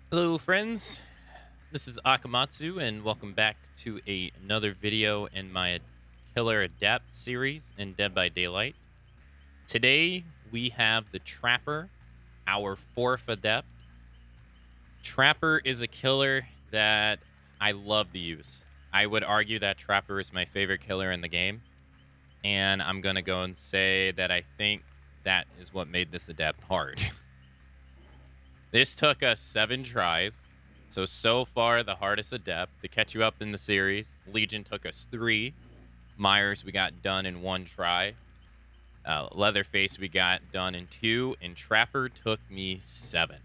Hello, friends. This is Akamatzu, and welcome back to another video in my Killer Adept series in Dead by Daylight. Today, we have the Trapper, our fourth Adept. Trapper is a killer that I love to use. I would argue that Trapper is my favorite killer in the game, and I'm going to go and say that I think that is what made this Adept hard. This took us 7 tries. So far, the hardest adept to catch you up in the series. Legion took us 3. Myers, we got done in 1 try. Leatherface, we got done in 2. And Trapper took me 7.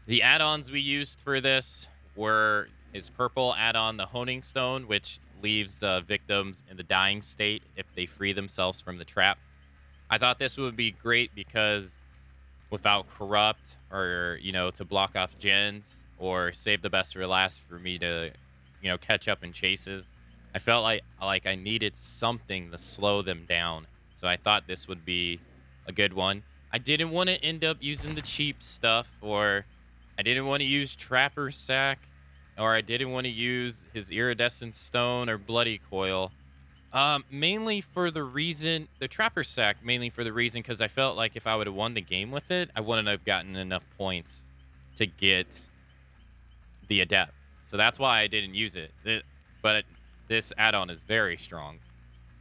The add-ons we used for this were his purple add-on, the Honing Stone, which leaves victims in the dying state if they free themselves from the trap. I thought this would be great because without corrupt or to block off gens or save the best for last for me to catch up in chases, I felt like I needed something to slow them down, so I thought this would be a good one. I didn't want to end up using the cheap stuff, or I didn't want to use Trapper Sack, or I didn't want to use his Iridescent Stone or Bloody Coil. Mainly for the reason, the Trapper Sack, mainly for the reason, because I felt like if I would have won the game with it, I wouldn't have gotten enough points to get the Adept. So that's why I didn't use it. But this add-on is very strong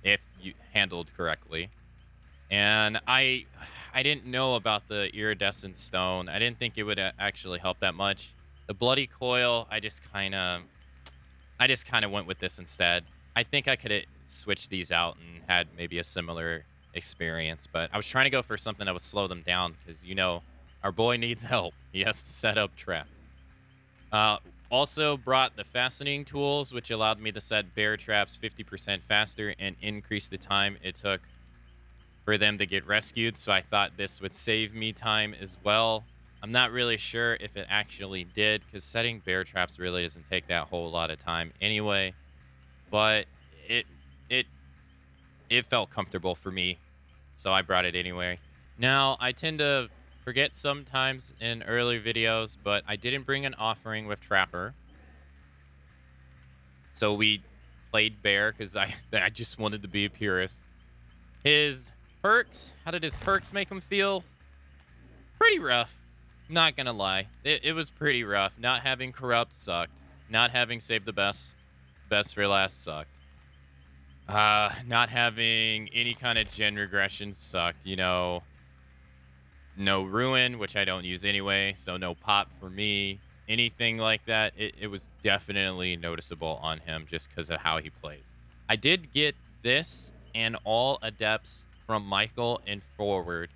if you handled correctly. And I didn't know about the Iridescent Stone. I didn't think it would actually help that much. The Bloody Coil, I just kind of went with this instead. I think I could have switched these out and had maybe a similar experience, but I was trying to go for something that would slow them down because our boy needs help. He has to set up traps. Also brought the fastening tools, which allowed me to set bear traps 50% faster and increase the time it took for them to get rescued. So I thought this would save me time as well. I'm not really sure if it actually did, because setting bear traps really doesn't take that whole lot of time anyway. But it it it felt comfortable for me, so I brought it anyway. Now, I tend to forget sometimes in early videos, but I didn't bring an offering with Trapper. So we played Bear because I just wanted to be a purist. His perks, how did his perks make him feel? Pretty rough. Not gonna lie. It was pretty rough. Not having Corrupt sucked. Not having Save the Best for Last sucked. Not having any kind of gen regression sucked. No Ruin, which I don't use anyway, so no pop for me. Anything like that, it was definitely noticeable on him just because of how he plays. I did get this and all adepts from Michael and forward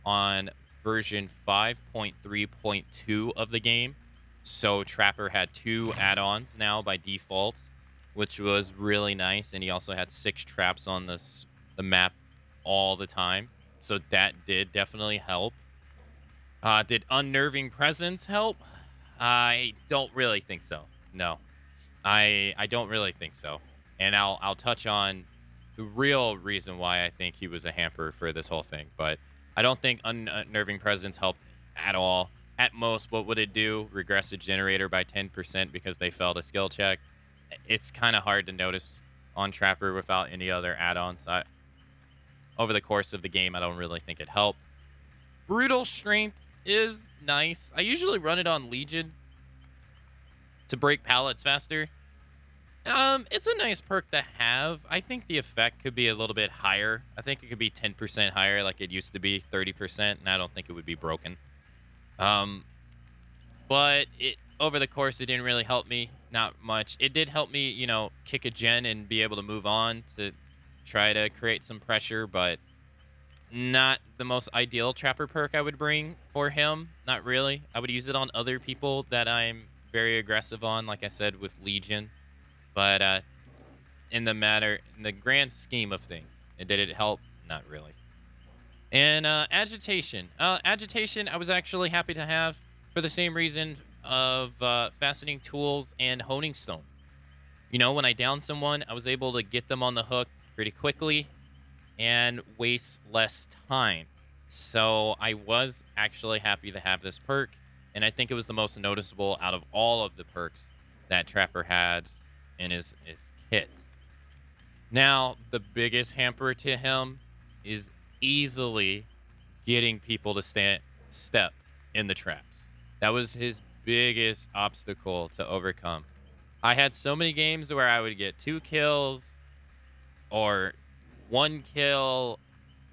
on version 5.3.2 of the game. So Trapper had 2 add-ons now by default, which was really nice. And he also had 6 traps on the map all the time. So that did definitely help. Did Unnerving Presence help? I don't really think so. No, I don't really think so. And I'll touch on the real reason why I think he was a hamper for this whole thing. But I don't think Unnerving Presence helped at all. At most, what would it do? Regress a generator by 10% because they failed a skill check. It's kind of hard to notice on Trapper without any other add-ons. Over the course of the game, I don't really think it helped. Brutal Strength is nice. I usually run it on Legion to break pallets faster. It's a nice perk to have. I think the effect could be a little bit higher. I think it could be 10% higher like it used to be, 30%, and I don't think it would be broken. But over the course, it didn't really help me. Not much. It did help me, kick a gen and be able to move on to try to create some pressure, but not the most ideal Trapper perk I would bring for him. Not really. I would use it on other people that I'm very aggressive on, like I said, with Legion. But in the grand scheme of things, did it help? Not really. And agitation. Agitation, I was actually happy to have for the same reason of fastening tools and honing stone. When I downed someone, I was able to get them on the hook pretty quickly and waste less time. So I was actually happy to have this perk. And I think it was the most noticeable out of all of the perks that Trapper had in his kit. Now, the biggest hamper to him is easily getting people to step in the traps. That was his biggest obstacle to overcome. I had so many games where I would get 2 kills or 1 kill.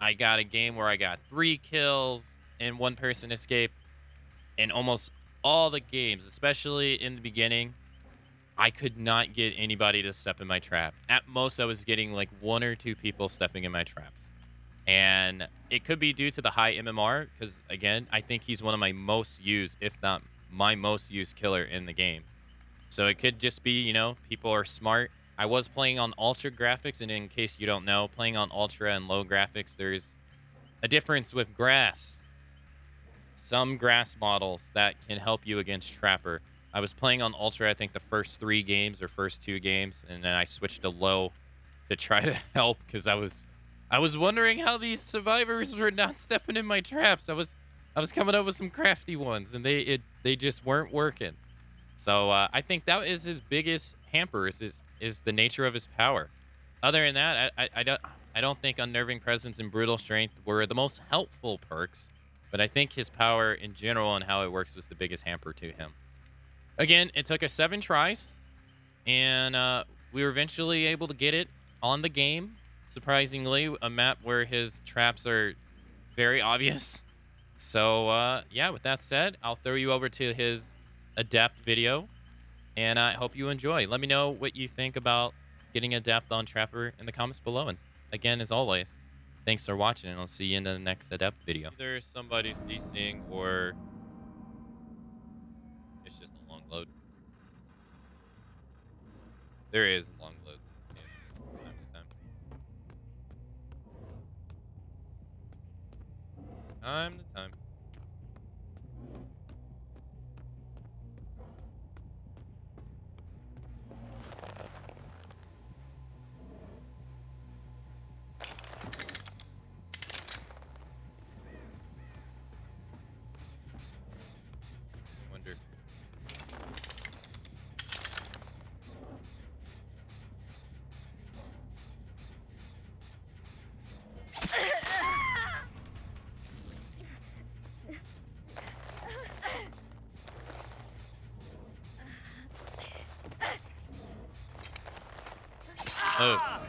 I got a game where I got 3 kills and 1 person escaped. In almost all the games, especially in the beginning, I could not get anybody to step in my trap. At most, I was getting like 1 or 2 people stepping in my traps. And it could be due to the high MMR, because again, I think he's one of my most used, if not my most used killer in the game. So it could just be, people are smart. I was playing on ultra graphics, and in case you don't know, playing on ultra and low graphics, there's a difference with grass. Some grass models that can help you against Trapper. I was playing on ultra, I think the first 3 games or first 2 games, and then I switched to low to try to help because I was wondering how these survivors were not stepping in my traps. I was coming up with some crafty ones, and they just weren't working. So I think that is his biggest hamper is the nature of his power. Other than that, I don't think Unnerving Presence and Brutal Strength were the most helpful perks, but I think his power in general and how it works was the biggest hamper to him. Again, it took us 7 tries, and we were eventually able to get it on the game. Surprisingly, a map where his traps are very obvious. So, yeah, with that said, I'll throw you over to his Adept video, and I hope you enjoy. Let me know what you think about getting Adept on Trapper in the comments below. And again, as always, thanks for watching, and I'll see you in the next Adept video. Either somebody's DCing or it's just a long load. There is long loads in this game. Time to time. Time to time. I wonder. Oh.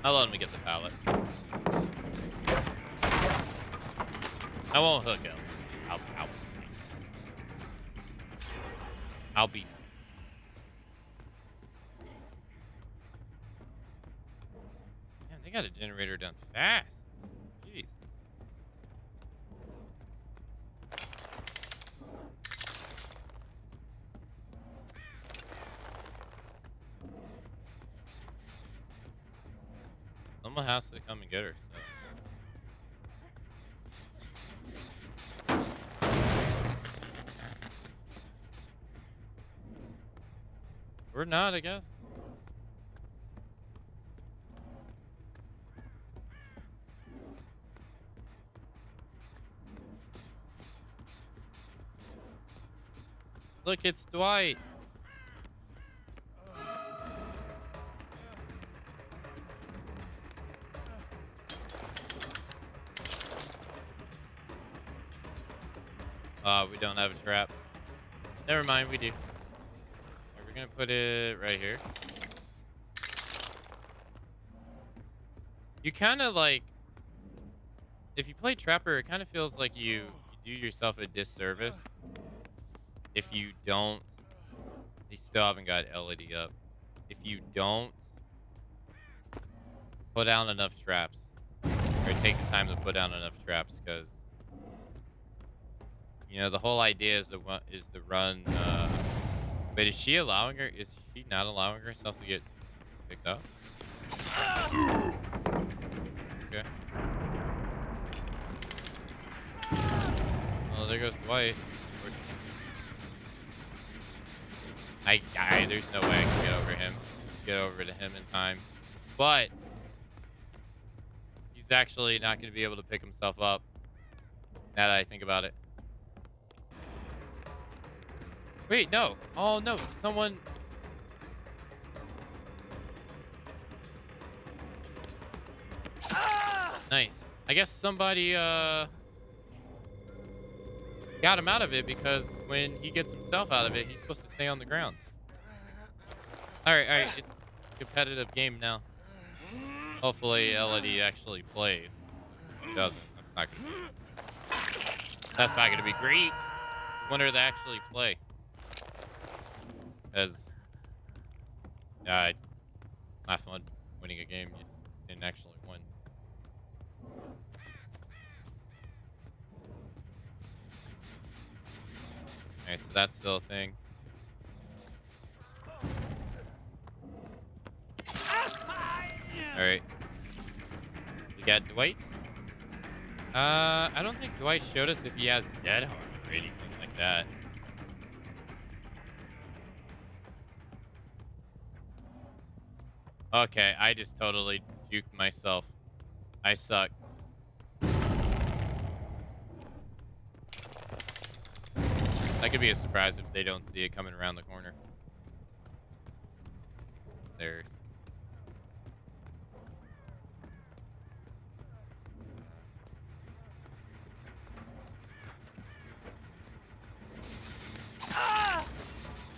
I'll let me get the pallet. I won't hook him. I'll be nice. I'll be. Man, they got a generator done fast. Jeez. Someone has to come and get her. So. Or not, I guess. Look, it's Dwight. We don't have a trap. Never mind, we do. We're gonna put it right here. You kind of like, if you play Trapper, it kind of feels like you do yourself a disservice if you don't. They still haven't got LED up. If you don't put down enough traps, or take the time to put down enough traps, because the whole idea is to run. Wait, is she allowing her? Is she not allowing herself to get picked up? Okay. Oh, there goes Dwight. There's no way I can get over to him in time. But He's actually not going to be able to pick himself up. Now that I think about it. Wait, no. Oh, no. Someone... Nice. I guess somebody got him out of it because when he gets himself out of it, he's supposed to stay on the ground. All right, all right. It's a competitive game now. Hopefully, Elodie actually plays. If he doesn't. That's not gonna be great. Wonder if they actually play. Because not fun winning a game you didn't actually win. Alright, so that's still a thing. Alright. We got Dwight. I don't think Dwight showed us if he has dead hard or anything like that. Okay, I just totally juked myself. I suck. That could be a surprise if they don't see it coming around the corner. There's...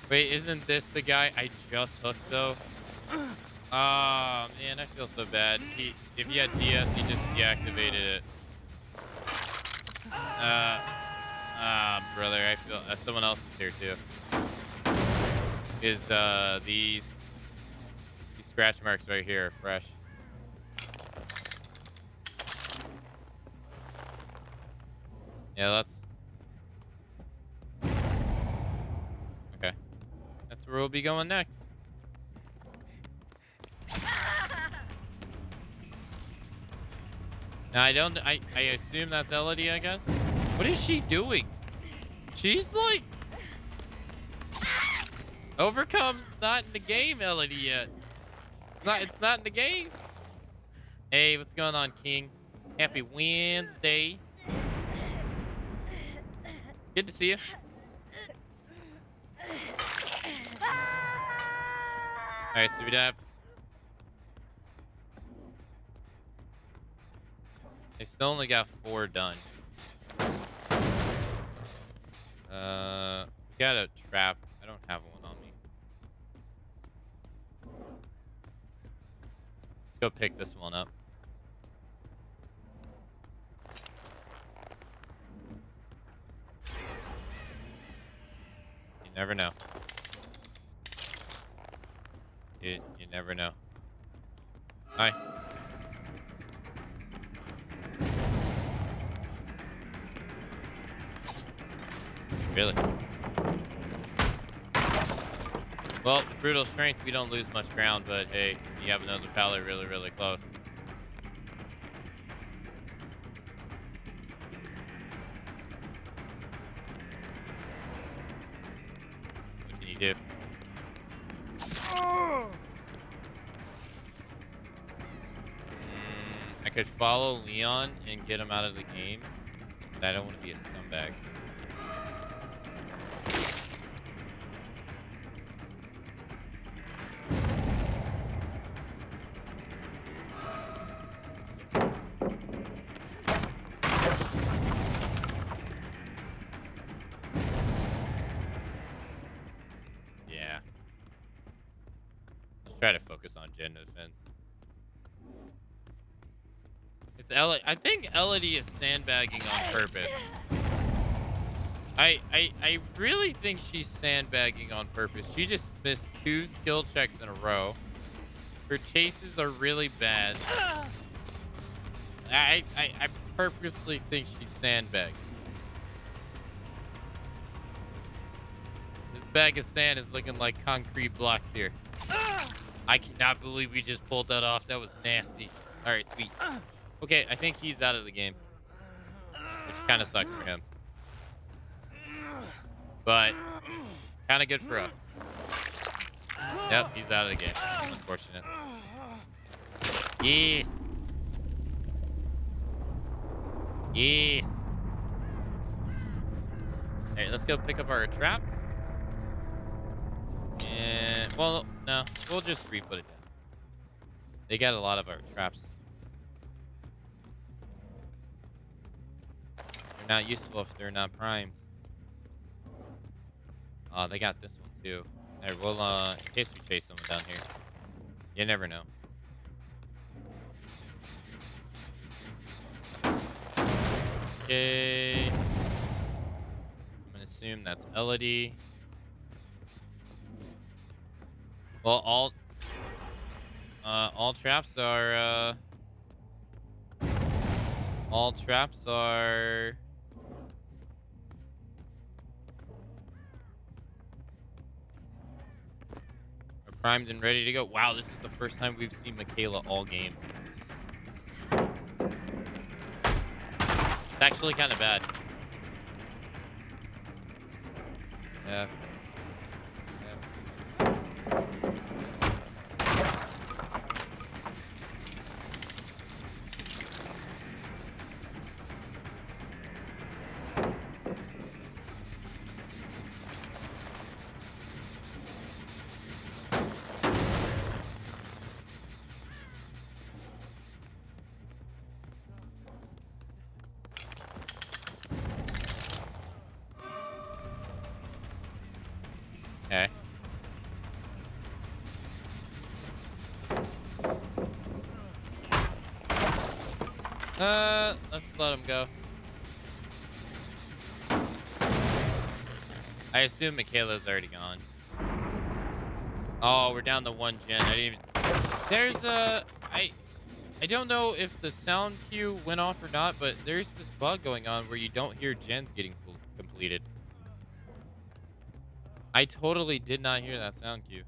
Wait, isn't this the guy I just hooked, though? Oh, man, I feel so bad. If he had DS, he just deactivated it. Brother, I feel... someone else is here, too. Is, these scratch marks right here are fresh. Yeah, that's... Okay. That's where we'll be going next. Now, I assume that's Elodie, I guess? What is she doing? She's like... Overcome's not in the game, Elodie, yet. It's not in the game. Hey, what's going on, King? Happy Wednesday. Good to see you. Alright, so we have... They still only got 4 done. We got a trap. I don't have one on me. Let's go pick this one up. You never know. You never know. Hi. Really? Well, brutal strength, we don't lose much ground, but hey, you have another pally really, really close. What can you do? I could follow Leon and get him out of the game, but I don't want to be a scumbag. Try to focus on gen defense. It's Elodie. I think Elodie is sandbagging on purpose. I really think she's sandbagging on purpose. She just missed 2 skill checks in a row. Her chases are really bad. I purposely think she's sandbagging. This bag of sand is looking like concrete blocks here. I cannot believe we just pulled that off. That was nasty. All right, sweet. Okay, I think he's out of the game, which kind of sucks for him. But kind of good for us. Yep, he's out of the game. Unfortunate. Yes. Yes. All right, let's go pick up our trap. And, well, no, we'll just re-put it down. They got a lot of our traps. They're not useful if they're not primed. Oh, they got this one too. Alright, well, in case we chase someone down here. You never know. Okay. I'm gonna assume that's Elodie. Well, all traps are, all traps are primed and ready to go. Wow, this is the first time we've seen Michaela all game. It's actually kind of bad. Yeah. Okay. Let's let him go. I assume Michaela's already gone. Oh, we're down to one gen. I didn't even... There's a... I don't know if the sound cue went off or not, but there's this bug going on where you don't hear gens getting completed. I totally did not hear that sound cue.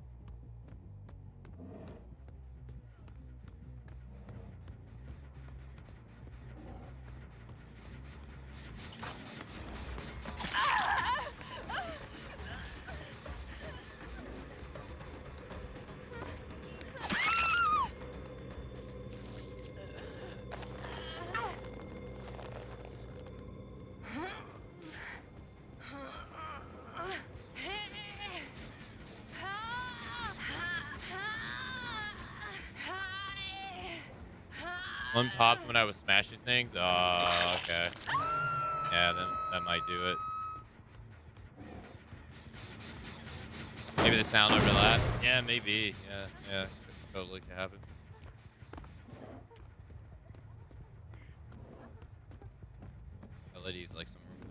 One popped when I was smashing things. Oh, okay. Yeah, then that might do it. Maybe the sound overlap. Yeah, maybe. Yeah, totally could happen. LED's like some room there.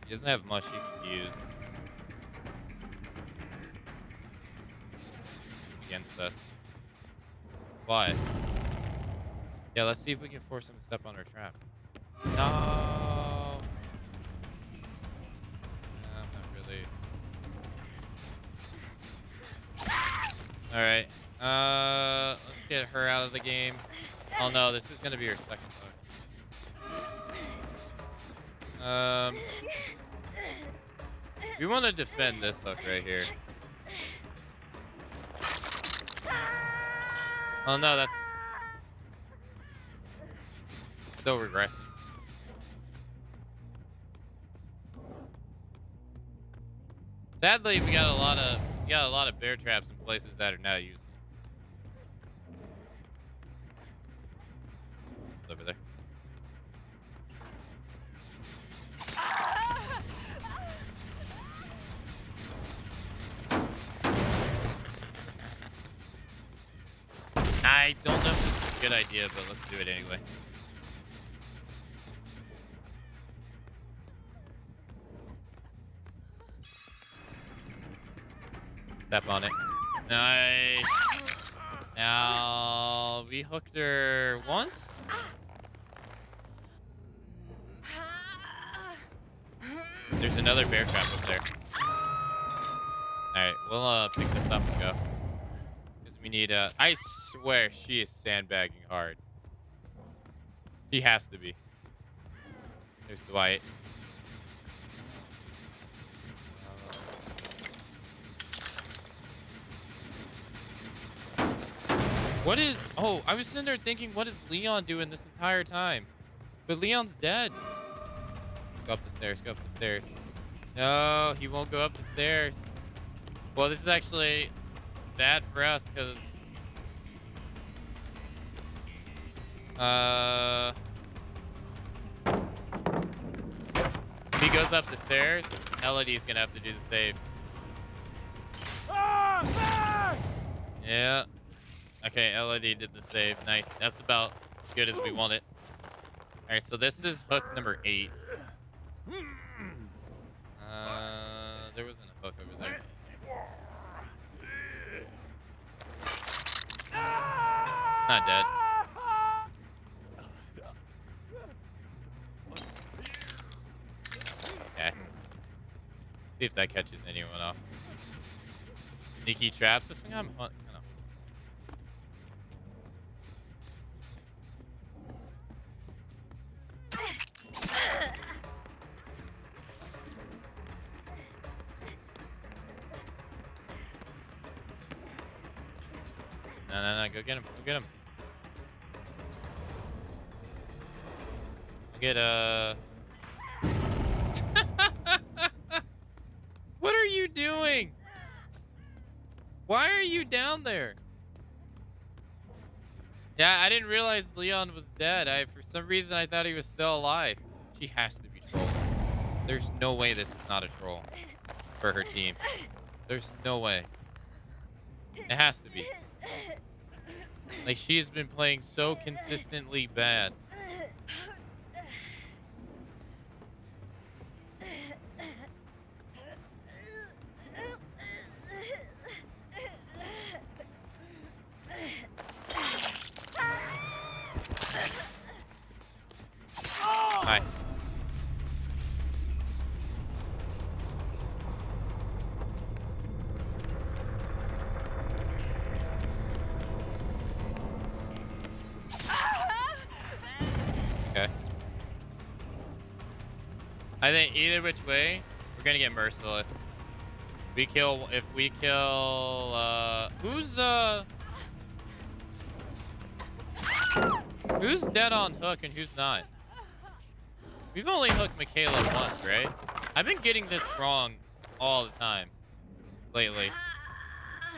He doesn't have much he can use against us. Why? Yeah, let's see if we can force him to step on our trap. No. I'm not really. All right. Let's get her out of the game. Oh no, this is gonna be her second hook. We want to defend this hook right here. Oh no, that's still regressing. Sadly, we got a lot of bear traps in places that are not useful. Over there. I don't know if this is a good idea, but let's do it anyway. Step on it. Nice. Now, we hooked her once. There's another bear trap up there. All right, we'll pick this up and go. Because we need I swear she is sandbagging hard. She has to be. There's Dwight. What is... Oh, I was sitting there thinking, what is Leon doing this entire time? But Leon's dead. Go up the stairs. Go up the stairs. No, he won't go up the stairs. Well, this is actually bad for us because... if he goes up the stairs, Elodie's going to have to do the save. Yeah. Okay, Elodie did the save. Nice. That's about as good as we want it. All right, so this is hook number 8. There wasn't a hook over there. Not dead. Okay. See if that catches anyone off. Sneaky traps. This thing I'm kind of... No, go get him. Go get him. Get What are you doing? Why are you down there? Yeah, I didn't realize Leon was dead. For some reason I thought he was still alive. She has to be trolling. There's no way this is not a troll for her team. There's no way. It has to be. Like, she's been playing so consistently bad. Hi. Okay. I think either which way, we're gonna get merciless. If we kill, who's dead on hook and who's not? We've only hooked Michaela once, right? I've been getting this wrong all the time lately.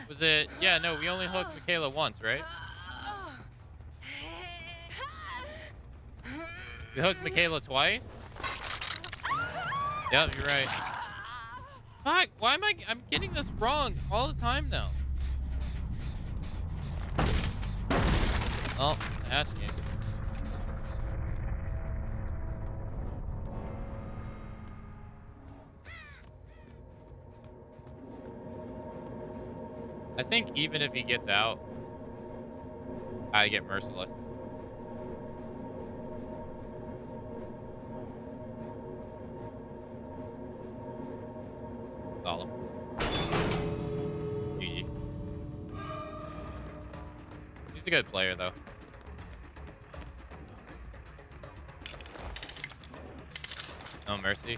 Was it? Yeah, no, we only hooked Michaela once, right? We hooked Michaela twice? Yep, you're right. Fuck, why am I'm getting this wrong all the time now. Oh, hatch game. I think even if he gets out, I get merciless. Solemn. GG. He's a good player, though. No mercy.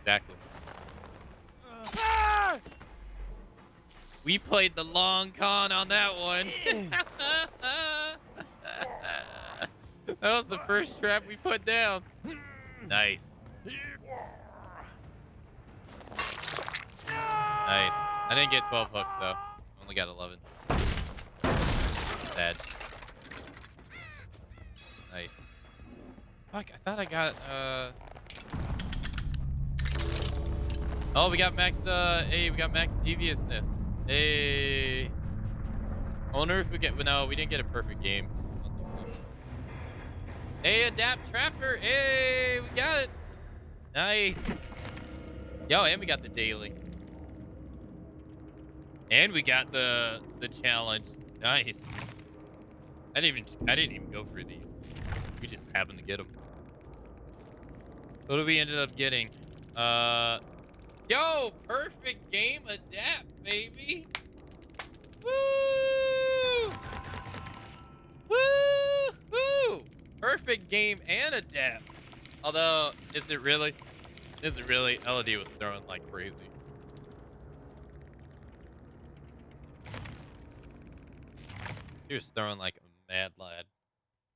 Exactly. We played the long con on that one. That was the first trap we put down. Nice. Nice. I didn't get 12 hooks, though. Only got 11. Sad. Nice. Fuck, I thought I got, Oh, we got max, hey, we got max deviousness. Hey. I wonder if we get... No, we didn't get a perfect game. Hey, Adapt Trapper. Hey, we got it. Nice. Yo, and we got the daily. And we got the challenge. Nice. I didn't even go for these. We just happened to get them. What did we ended up getting? Yo, perfect game adapt, baby. Woo! Woo! Woo! Perfect game and adapt. Although, is it really? Is it really? LOD was throwing like crazy. He was throwing like a mad line.